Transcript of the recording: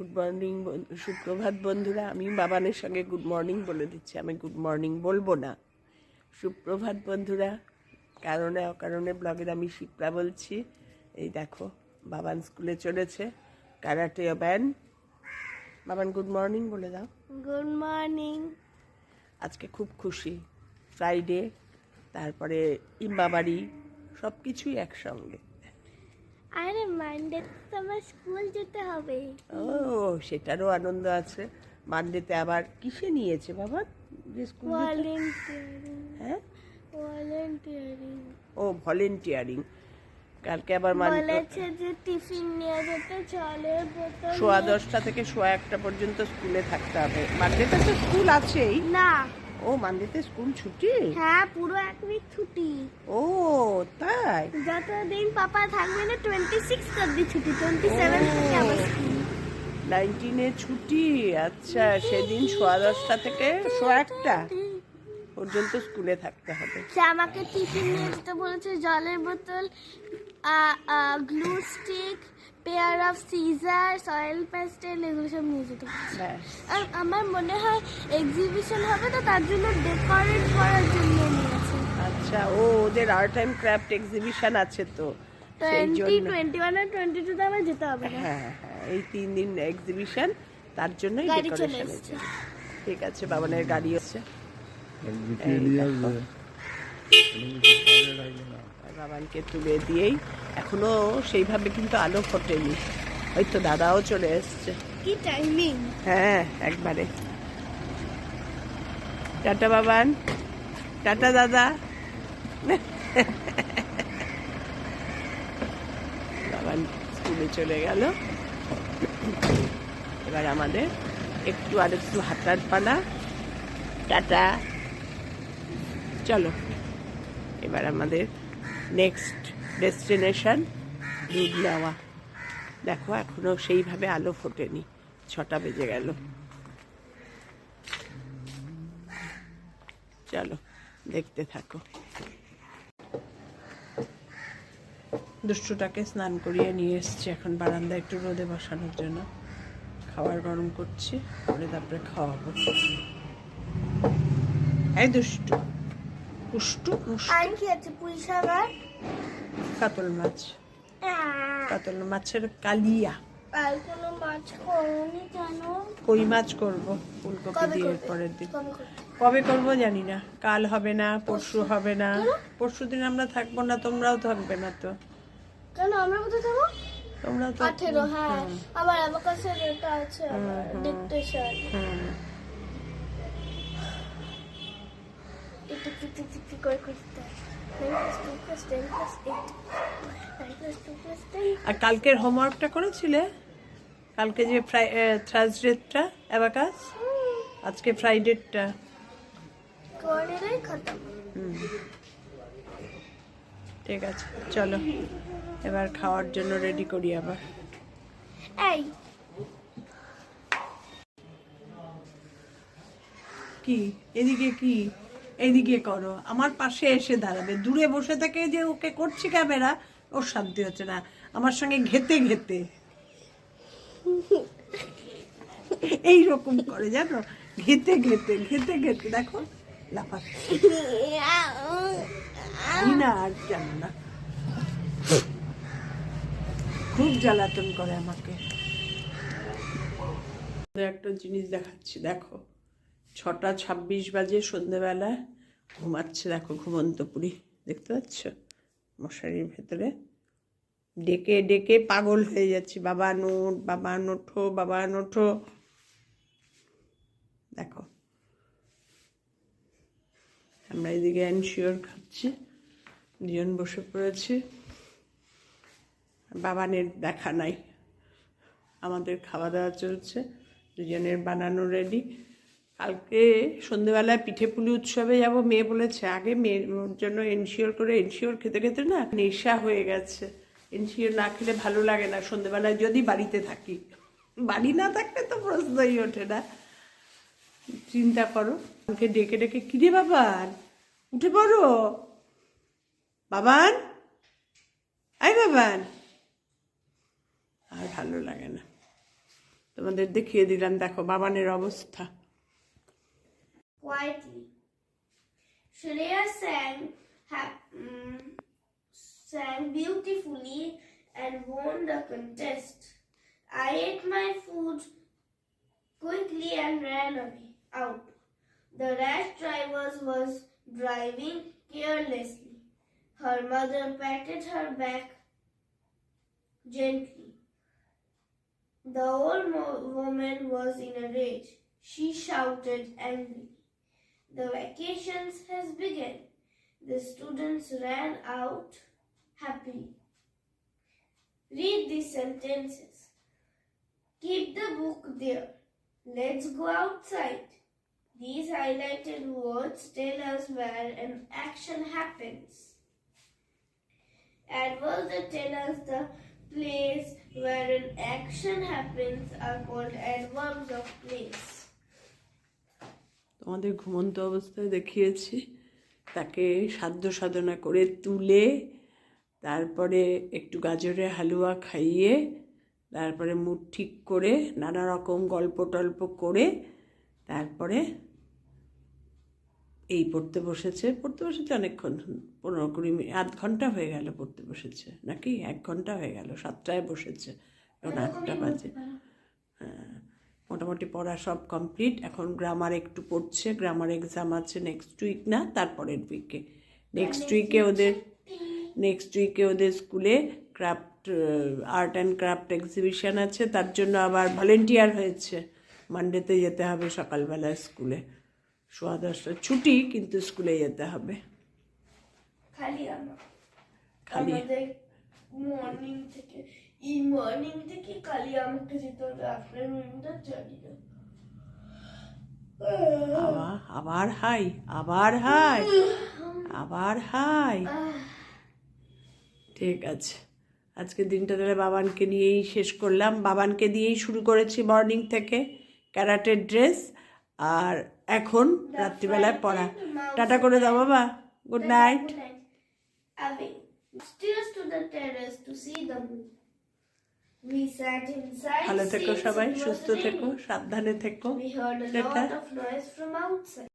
Good morning সুপ্রভাত বন্ধুরা। আমি বাবানের সঙ্গে গুড মর্নিং বলে দিচ্ছি, আমি গুড মর্নিং বলবো না। সুপ্রভাত বন্ধুরা, কারণে অকারণে ব্লগের আমি শিপ্রা বলছি। এই দেখো বাবান স্কুলে চলেছে, কারাটে ব্যান। বাবান গুড মর্নিং বলে দাও। Good morning. আজকে খুব খুশি, ফ্রাইডে, তারপরে ইম্বাবাড়ি, সব কিছুই একসঙ্গে। আরে মানডে তো আমার স্কুল যেতে হবে। ও, সেটারও আনন্দ আছে। মানডেতে আবার কিসে নিয়েছে বাবা যে স্কুল? ভলেন্টিয়ারিং। হ্যাঁ, ভলেন্টিয়ারিং ও ভলেন্টিয়ারিং। কালকে আবার বলেছে যে টিফিন নিয়ে যেতে, জলের বোতল 10:15 থেকে 1:15 পর্যন্ত স্কুলে থাকতে হবে। মানডেতে তো স্কুল আছেই না। ও, মানডেতে স্কুল ছুটি? হ্যাঁ, পুরো এক উইক ছুটি। ও তাই? যতদিন পাপা থাকবে না 26 অব্দি ছুটি, 27 থেকে আবার স্কুল। 19-এ ছুটি। আচ্ছা, সেদিন 10:15 থেকে 1:15 পর্যন্ত স্কুলে থাকতে হবে। সে আমাকে টিফিন নিয়ে যেতে বলেছে, জলের বোতল, glue stick, pair of scissor, oil pastel, এগুলো সব নিয়ে যেতে বলেছে। ব্যাস। আর আমার মনে হয় এক্সিবিশন হবে তো, তার জন্য ডেকোরেট করার জন্য নিয়েছে। আচ্ছা, ও ওদের আর্ট অ্যান্ড ক্রাফট এক্সিবিশন আছে তো সেই 20, জন্য। 21 আর 22 তে আমার যেতে হবে না। হ্যাঁ হ্যাঁ, এই 3 দিন এক্সিবিশন, তার জন্যই গাড়ি চলে ডেকোরেশন এসেছে। ঠিক আছে, বাবানের গাড়ি আছে। বাবানকে তুলে দিয়েই এখনো সেইভাবে কিন্তু আলো ফোটেনি, হয়তো দাদাও চলে এসছে। কি টাইমিং! হ্যাঁ, একবারে। টাটা বাবান, টাটা দাদা। বাবান স্কুলে চলে গেল। এবার আমাদের একটু হাঁটার পালা। টাটা, চলো। এবার আমাদের নেক্সট ডেস্টিনেশন দুধ নেওয়া। দেখো এখনো সেইভাবে আলো ফোটেনি, 6টা বেজে গেল। চলো দেখতে থাকো। দুষ্টুটাকে স্নান করিয়ে নিয়ে এসছি এখন বারান্দা একটু রোদে বসানোর জন্য। খাবার গরম করছি, করে তারপরে খাওয়াবো। এই দুষ্টু, পুষ্টু আর কি আছে? পুঁই শাক আর কাতল মাছ, কাতল মাছের কালিয়া। আর কোনো মাছ খাওনি কেন? কই মাছ করবো ফুলকপি দিয়ে পরের দিন। কবে করব জানি না, কাল হবে না, পরশু হবে না। পরশু দিন আমরা থাকবো না, তোমরাও থাকবে না তো। কেন আমরা কোথায় যাবো? তোমরা তো 18। হ্যাঁ, আমার অ্যাবাকাসের এটা আছে, আমার ডিকটেশন। একটু টিক করে করতে হয়। 9 + 2 + 10 + 8 9 + 2 + 10। আর কালকের হোমওয়ার্কটা করেছিলে? কালকে যে থার্সডেটা অ্যাবাকাস, আজকে ফ্রাইডেটা। করে রে খতম। ঠিক আছে, চলো এবার খাওয়ার জন্য রেডি করি আবার। এই কি এদিকে, কি এদিকে করো, আমার পাশে এসে দাঁড়াবে। দূরে বসে থেকে যে ওকে করছি ক্যামেরা, ওর শান্তি হচ্ছে না। আমার সঙ্গে ঘেতে ঘেতে এইরকম করে, জানো, ঘেতে ঘেতে ঘেতে ঘেতে। দেখো লাফাচ্ছে না, আর জানো না, খুব জ্বালাতন করে আমাকে। একটা জিনিস দেখাচ্ছি, দেখো 6:26 বাজে, সন্ধ্যেবেলা ঘুমাচ্ছে। দেখো ঘুমন্ত পুরি, দেখতে পাচ্ছ? মশারির ভেতরে ডেকে ডেকে পাগল হয়ে যাচ্ছি। বাবা নোট, বাবা নোঠো, বাবা নোঠো। দেখো আমরা এদিকে এনশিওর খাচ্ছি, দুজন বসে পড়েছি। বাবানের দেখা নাই, আমাদের খাওয়া দাওয়া চলছে, দুজনের বানানো রেডি। কালকে সন্ধ্যেবেলায় পিঠে পুলি উৎসবে যাব, মেয়ে বলেছে। আগে মেয়ের জন্য এনশিওর করে, এনশিওর খেতে খেতে না নেশা হয়ে গেছে। এনশিওর না খেলে ভালো লাগে না সন্ধ্যেবেলায়, যদি বাড়িতে থাকি। বাড়ি না থাকলে তো প্রশ্নই ওঠে না। চিন্তা করো, আমাকে ডেকে ডেকে, কিরে বাবান উঠে পড়ো, বাবান, আই বাবান। আর ভালো লাগে না। তোমাদের দেখিয়ে দিলাম, দেখো বাবানের অবস্থা। quietly. Shreya sang beautifully and won the contest. I ate my food quickly and ran away out. The rash driver was driving carelessly. Her mother patted her back gently. The old woman was in a rage. She shouted angrily. The vacations has begun. The students ran out happily. Read these sentences. Keep the book there. Let's go outside. These highlighted words tell us where an action happens. Adverbs that tell us the place where an action happens are called adverbs of place. তোমাদের ঘুমন্ত অবস্থায় দেখিয়েছি, তাকে সাধ্য সাধনা করে তুলে, তারপরে একটু গাজরের হালুয়া খাইয়ে, তারপরে মুড ঠিক করে নানা রকম গল্প টল্প করে তারপরে এই পড়তে বসেছে অনেকক্ষণ, 15-20 মিনিট, আধ ঘন্টা হয়ে গেল পড়তে বসেছে, নাকি 1 ঘন্টা হয়ে গেল, 7টায় বসেছে, এখন 8টা বাজে। হ্যাঁ, মোটামুটি পড়া সব কমপ্লিট। এখন গ্রামার একটু পড়ছে, গ্রামার এক্সাম আছে নেক্সট উইক, না তারপরের উইকে। নেক্সট উইকে ওদের স্কুলে craft, art and craft exhibition আছে, তার জন্য আবার ভলেন্টিয়ার হয়েছে। মানডেতে যেতে হবে সকালবেলা স্কুলে, 10:15 ছুটি, কিন্তু স্কুলে যেতে হবে। খালি মর্নিং থেকে খালি আমাকে যেতে হবে, আফটারনুনটা জানি না। আবার হাই। ঠিক আছে, আজকের দিনটা তাহলে বাবানকে নিয়েই শেষ করলাম। বাবানকে দিয়েই শুরু করেছি মর্নিং থেকে, ক্যারাটের ড্রেস, আর এখন রাত্রিবেলায় পড়া। টাটা করে দাও বাবা, good night. Stairs to the terrace to see the moon. We sat inside. ভালো থেকো সবাই, সুস্থ থেকো, সাবধানে থেকো। We heard a lot of noise from outside.